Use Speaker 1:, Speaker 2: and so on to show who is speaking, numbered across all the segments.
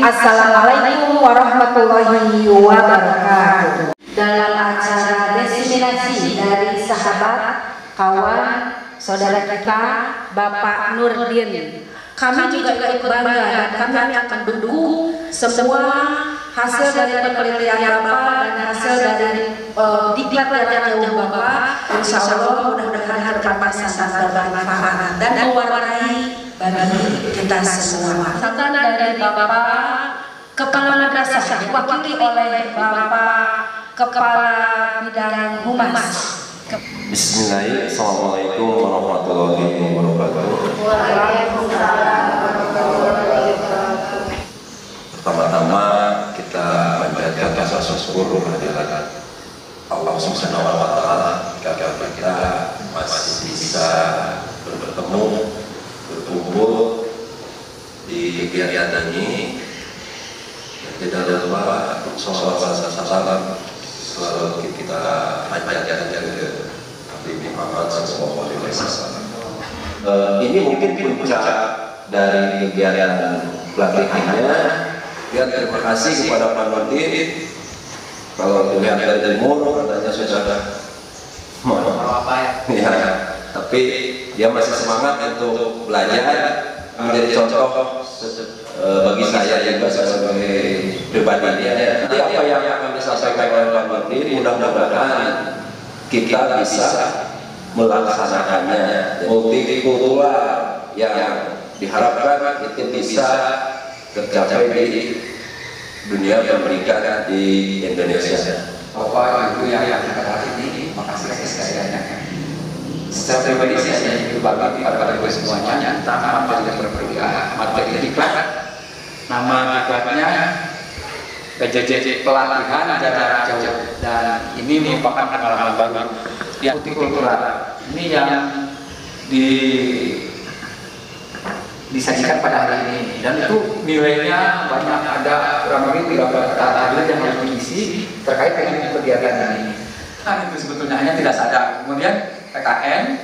Speaker 1: Assalamualaikum warahmatullahi wabarakatuh. Dalam acara destinasi dari sahabat, kawan, saudara kita, Bapak Nurdin, kami juga ikut bangga dan kami akan mendukung semua hasil dari penelitian Bapak dan hasil dari diklat jarak jauh Bapak. Insya Allah mudah-mudahan kapasnya sangat bermanfaat dan mewarnai bagi kita semua. Salam dari Bapak Kepala Madrasah diwakili oleh Bapak Kepala Bidang Humas.
Speaker 2: Bismillahirrahmanirrahim. Assalamualaikum warahmatullahi wabarakatuh. Pertama-tama kita panjatkan rasa syukur kehadirat Allah Subhanahu wa taala karena kita masih bisa bertemu, berkumpul di kegiatan ini. Tidak lupa salawat salam selalu kita panjatkan ke Nabi Muhammad SAW. Ini mungkin puncak dari kegiatan pelatihannya. Ya, terima kasih kepada Pak Nurdin. Kalau dilihat dari timur, katanya sudah ya, tapi dia masih semangat untuk belajar, menjadi contoh bagi saya juga sebagai pribadi. Nanti apa yang akan disampaikan oleh Pak Nurdin, mudah-mudahan kita bisa melaksanakannya. Multikultural yang diharapkan itu bisa tercapai di dunia pendidikan di Indonesia.
Speaker 3: Bapak Ibu yang hadir ini, makasih sekalian. Secara pribadi saya ingin berbagi kepada ibu semuanya tentang materi berbeda, materi diklat. Nama diklatnya PJJ pelatihan jarak jauh, dan ini merupakan pengalaman baru yang multikultural. Ini yang disajikan pada hari ini, dan itu nilainya banyak, ada kurang lebih 30 kata yang harus diisi terkait dengan kegiatan ini. Nah, itu sebetulnya hanya tidak sadar. Kemudian PKN,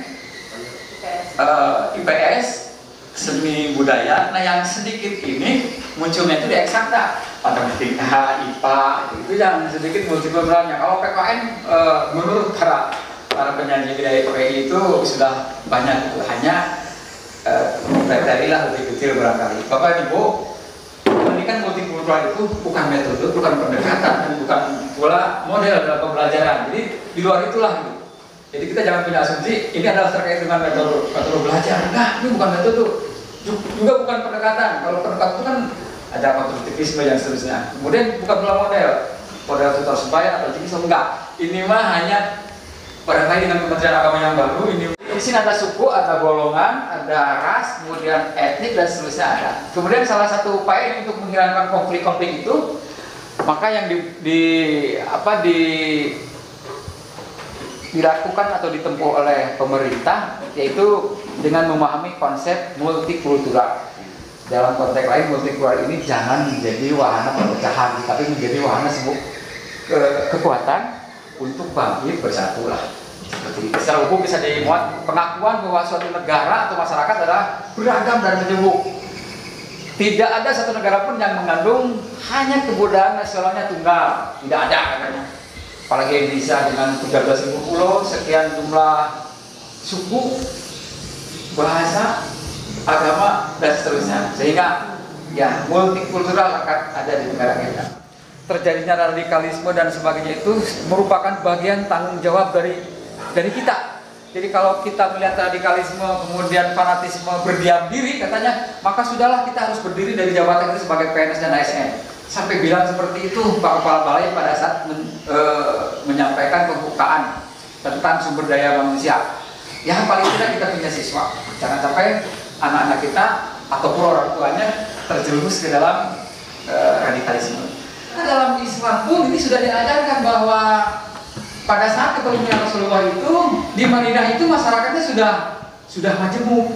Speaker 3: IPS, seni budaya. Nah, yang sedikit ini munculnya itu di eksakta, matematika, IPA, itu yang sedikit multikulturalnya. Kalau PKN, menurut para penyanyi budaya PKI itu sudah banyak, hanya kriterialah lebih kecil barangkali. Bapak Ibu, pendidikan multikultural itu bukan metode, bukan pendekatan, bukan pula model dalam pembelajaran. Jadi di luar itulah gitu. Jadi kita jangan punya asumsi ini adalah terkait dengan metode belajar. Nah, ini bukan metode, juga bukan pendekatan. Kalau pendekatan itu kan ada konstruktivisme yang seterusnya. Kemudian bukan pula model tutor sebaya atau jenis enggak. Ini mah hanya barangkali dengan Kementerian Agama yang baru ini. Di sini ada suku, ada golongan, ada ras, kemudian etnik dan seterusnya ada. Kemudian salah satu upaya untuk menghilangkan konflik-konflik itu, maka yang dilakukan atau ditempuh oleh pemerintah, yaitu dengan memahami konsep multikultural. Dalam konteks lain, multikultural ini jangan menjadi wahana perpecahan, tapi menjadi wahana kekuatan untuk bangkit bersatu lah. Seperti secara hukum bisa dimuat pengakuan bahwa suatu negara atau masyarakat adalah beragam dan menjemuk. Tidak ada satu negara pun yang mengandung hanya kebudayaan nasionalnya tunggal. Tidak ada katanya. Apalagi Indonesia dengan 13.000 pulau, sekian jumlah suku, bahasa, agama dan seterusnya. Sehingga ya multikultural akan ada di negara kita. Terjadinya radikalisme dan sebagainya itu merupakan bagian tanggung jawab dari kita. Jadi kalau kita melihat radikalisme kemudian fanatisme berdiam diri katanya, maka sudahlah kita harus berdiri dari jabatan itu sebagai PNS dan ASN. Sampai bilang seperti itu Pak Kepala Balai pada saat menyampaikan pembukaan tentang sumber daya manusia. Ya paling tidak kita punya siswa, jangan sampai anak-anak kita ataupun orang tuanya terjerumus ke dalam radikalisme. Nah, dalam Islam pun ini sudah diajarkan bahwa pada saat ketemunya Rasulullah itu di Madinah itu masyarakatnya sudah majemuk.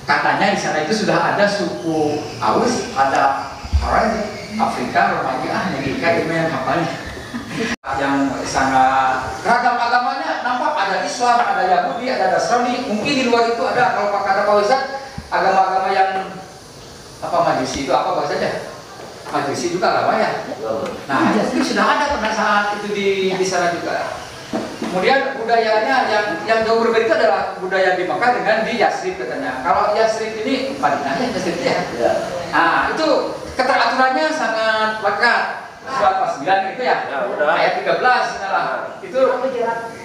Speaker 3: Katanya di sana itu sudah ada suku Aus, ada orang Afrika, Romagia, Amerika, itu yang hafalnya. Yang sangat ragam agamanya nampak, ada Islam, ada Yahudi, ada Nasrani. Mungkin di luar itu ada, kalau kata Pak Ustadz, agama-agama yang apa Majusi itu apa bahasanya? Majusi juga lama ya. Nah itu sudah ada pada saat itu di sana juga. Kemudian budayanya yang jauh berbeda itu adalah budaya di Makkah dengan di Yasrib katanya. Kalau Yasrib ini Madinah ya, Yasrib ya. Nah itu keteraturannya sangat lekat. Surat 9 itu ya, ayat 13 inilah. Itu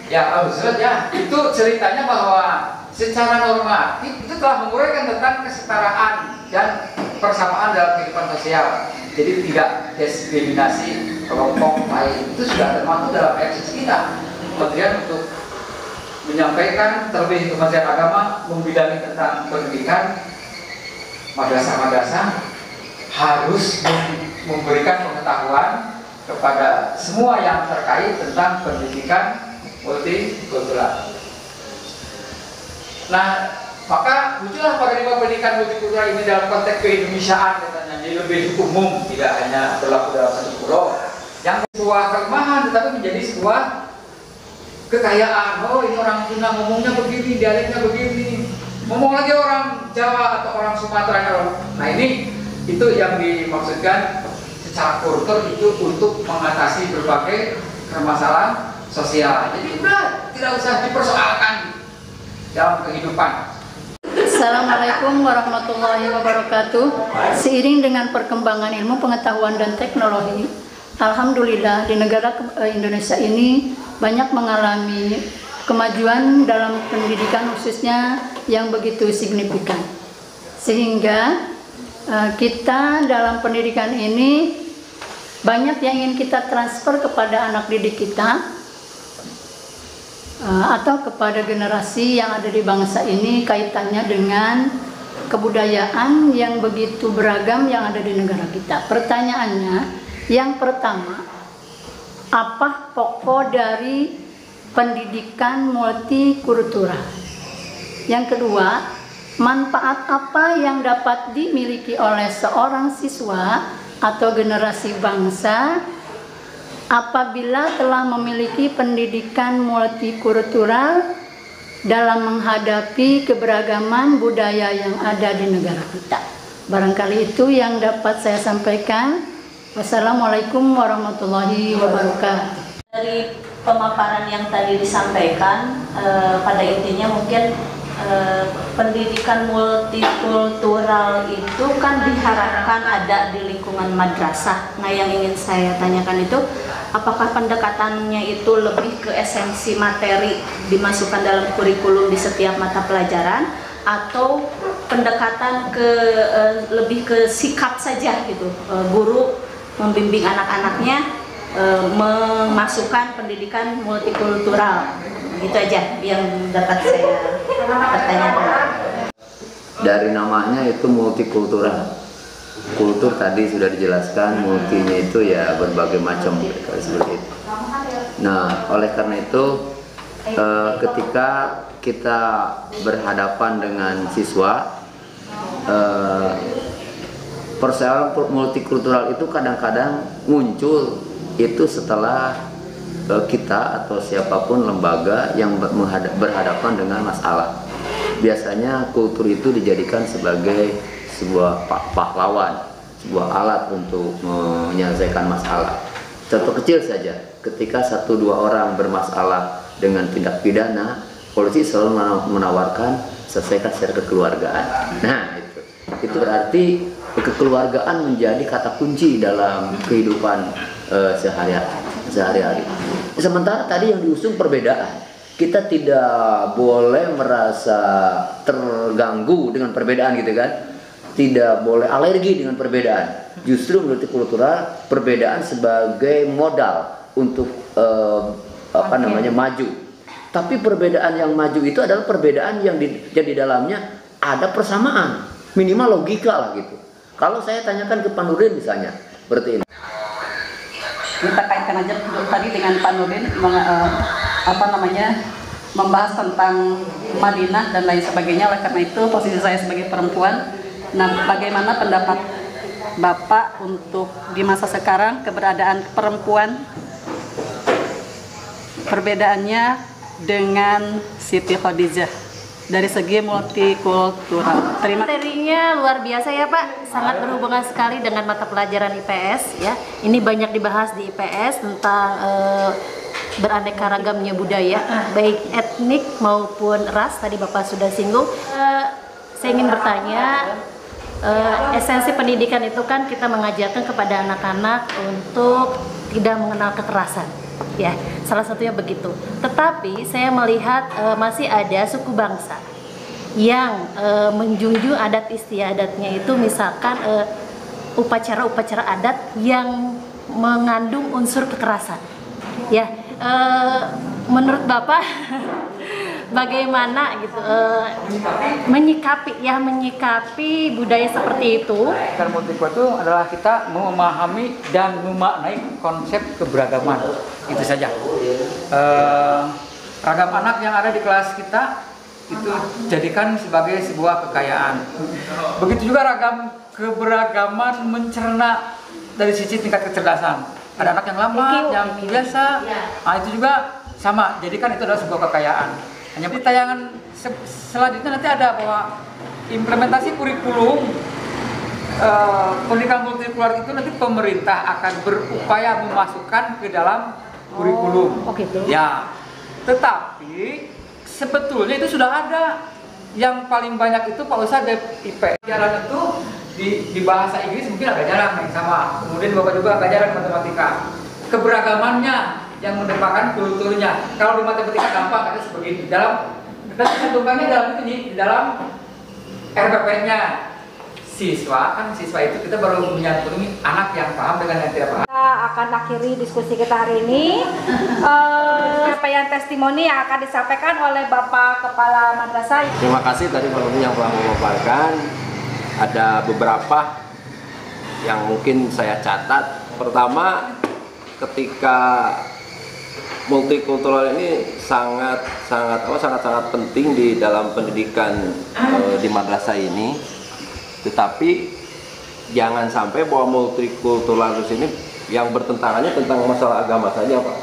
Speaker 3: ya Al-Hujurat ya. Itu ceritanya bahwa secara normatif itu telah menguraikan tentang kesetaraan dan persamaan dalam kehidupan sosial. Jadi tidak diskriminasi kelompok lain. Itu sudah termasuk dalam eksistensi kita. Kemudian untuk menyampaikan terlebih Kementerian Agama membidangi tentang pendidikan, madrasah-madrasah harus memberikan pengetahuan kepada semua yang terkait tentang pendidikan multikultural. Nah, maka muncullah paradigma pendidikan multikultural ini dalam konteks keindonesiaan katanya, jadi lebih umum, tidak hanya berlaku dalam satu pulau. Yang sebuah kelemahan tetapi menjadi sebuah kekayaan. Oh ini orang Sunda ngomongnya begini, dialeknya begini. Ngomong lagi orang Jawa atau orang Sumatera. Nah ini itu yang dimaksudkan secara kultur itu untuk mengatasi berbagai permasalahan sosial. Jadi udah tidak usah dipersoalkan dalam kehidupan.
Speaker 4: Assalamualaikum warahmatullahi wabarakatuh. Seiring dengan perkembangan ilmu pengetahuan dan teknologi, alhamdulillah di negara Indonesia ini banyak mengalami kemajuan dalam pendidikan khususnya yang begitu signifikan. Sehingga kita dalam pendidikan ini banyak yang ingin kita transfer kepada anak didik kita atau kepada generasi yang ada di bangsa ini kaitannya dengan kebudayaan yang begitu beragam yang ada di negara kita. Pertanyaannya, yang pertama, apa pokok dari pendidikan multikultural? Yang kedua, manfaat apa yang dapat dimiliki oleh seorang siswa atau generasi bangsa apabila telah memiliki pendidikan multikultural dalam menghadapi keberagaman budaya yang ada di negara kita? Barangkali itu yang dapat saya sampaikan. Wassalamualaikum warahmatullahi wabarakatuh.
Speaker 5: Dari pemaparan yang tadi disampaikan, pada intinya mungkin pendidikan multikultural itu kan diharapkan ada di lingkungan madrasah. Nah yang ingin saya tanyakan itu, apakah pendekatannya itu lebih ke esensi materi dimasukkan dalam kurikulum di setiap mata pelajaran, atau pendekatan ke lebih ke sikap saja gitu, guru membimbing anak-anaknya memasukkan pendidikan multikultural? Itu aja yang dapat saya pertanyakan.
Speaker 6: Dari namanya itu multikultural. Kultur tadi sudah dijelaskan, multinya itu ya berbagai macam seperti itu. Nah, oleh karena itu ketika kita berhadapan dengan siswa, persoalan multikultural itu kadang-kadang muncul itu setelah kita atau siapapun lembaga yang berhadapan dengan masalah. Biasanya kultur itu dijadikan sebagai sebuah pahlawan, sebuah alat untuk menyelesaikan masalah. Contoh kecil saja, ketika 1-2 orang bermasalah dengan tindak pidana, polisi selalu menawarkan selesaikan secara kekeluargaan. Nah, itu berarti kekeluargaan menjadi kata kunci dalam kehidupan sehari-hari. Sementara tadi yang diusung perbedaan, kita tidak boleh merasa terganggu dengan perbedaan gitu kan, tidak boleh alergi dengan perbedaan. Justru multikultural, perbedaan sebagai modal untuk maju. Tapi perbedaan yang maju itu adalah perbedaan yang di dalamnya ada persamaan, minimal logika lah gitu. Kalau saya tanyakan ke Pak Nurdin misalnya, seperti ini.
Speaker 7: Kita kaitkan aja tadi dengan Pak Nurdin, membahas tentang Madinah dan lain sebagainya. Oleh karena itu posisi saya sebagai perempuan, nah bagaimana pendapat Bapak untuk di masa sekarang keberadaan perempuan, perbedaannya dengan Siti Khadijah? dari segi multikultural.
Speaker 8: Materinya luar biasa ya Pak, sangat berhubungan sekali dengan mata pelajaran IPS ya. Ini banyak dibahas di IPS tentang beraneka ragamnya budaya, baik etnik maupun ras. Tadi Bapak sudah singgung. Saya ingin bertanya, esensi pendidikan itu kan kita mengajarkan kepada anak-anak untuk tidak mengenal kekerasan. Ya, salah satunya begitu. Tetapi saya melihat masih ada suku bangsa yang menjunjung adat istiadatnya itu, misalkan upacara-upacara adat yang mengandung unsur kekerasan. Ya, menurut Bapak bagaimana gitu menyikapi budaya seperti itu?
Speaker 3: Pendidikan multikultural itu adalah kita memahami dan memaknai konsep keberagaman. Itu saja. Ragam anak yang ada di kelas kita itu jadikan sebagai sebuah kekayaan. Begitu juga ragam keberagaman mencerna dari sisi tingkat kecerdasan. Ada anak yang lambat, yang biasa. Nah, itu juga sama. Jadikan itu adalah sebuah kekayaan. Hanya di tayangan selanjutnya nanti ada bahwa implementasi kurikulum pendidikan multikultural itu nanti pemerintah akan berupaya memasukkan ke dalam kurikulum.
Speaker 8: Oh, gitu.
Speaker 3: Ya, tetapi sebetulnya itu sudah ada. Yang paling banyak itu Pak Ustadz IP. Jalan itu di bahasa Inggris mungkin agak jarang yang sama. Kemudian Bapak juga agak jarang matematika. Keberagamannya yang mendepakan kulturnya. Kalau di matematika gampang ada sebegini. Dalam kita cantumkannya dalam itu nih, di dalam RPP-nya siswa itu kita baru menyantuni anak yang paham dengan yang tidak paham.
Speaker 1: Kita akan akhiri diskusi kita hari ini. Penyampaian testimoni yang akan disampaikan oleh Bapak Kepala Madrasah.
Speaker 2: Terima kasih tadi Pak Umi yang telah memaparkan. Ada beberapa yang mungkin saya catat. Pertama, ketika multikultural ini sangat penting di dalam pendidikan di madrasah ini. Tetapi jangan sampai bahwa multikultural ini yang bertentangannya tentang masalah agama saja, Pak.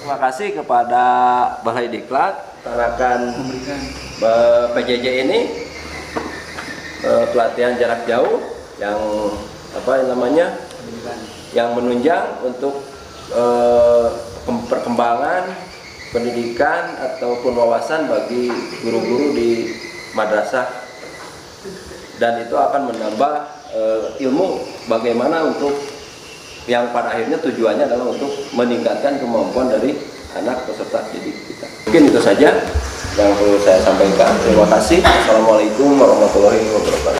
Speaker 2: Terima kasih kepada Balai Diklat akan PJJ ini pelatihan jarak jauh yang yang menunjang untuk perkembangan pendidikan ataupun wawasan bagi guru-guru di madrasah, dan itu akan menambah ilmu bagaimana untuk yang pada akhirnya tujuannya adalah untuk meningkatkan kemampuan dari anak peserta didik kita. Mungkin itu saja yang perlu saya sampaikan. Terima kasih. Assalamualaikum warahmatullahi wabarakatuh.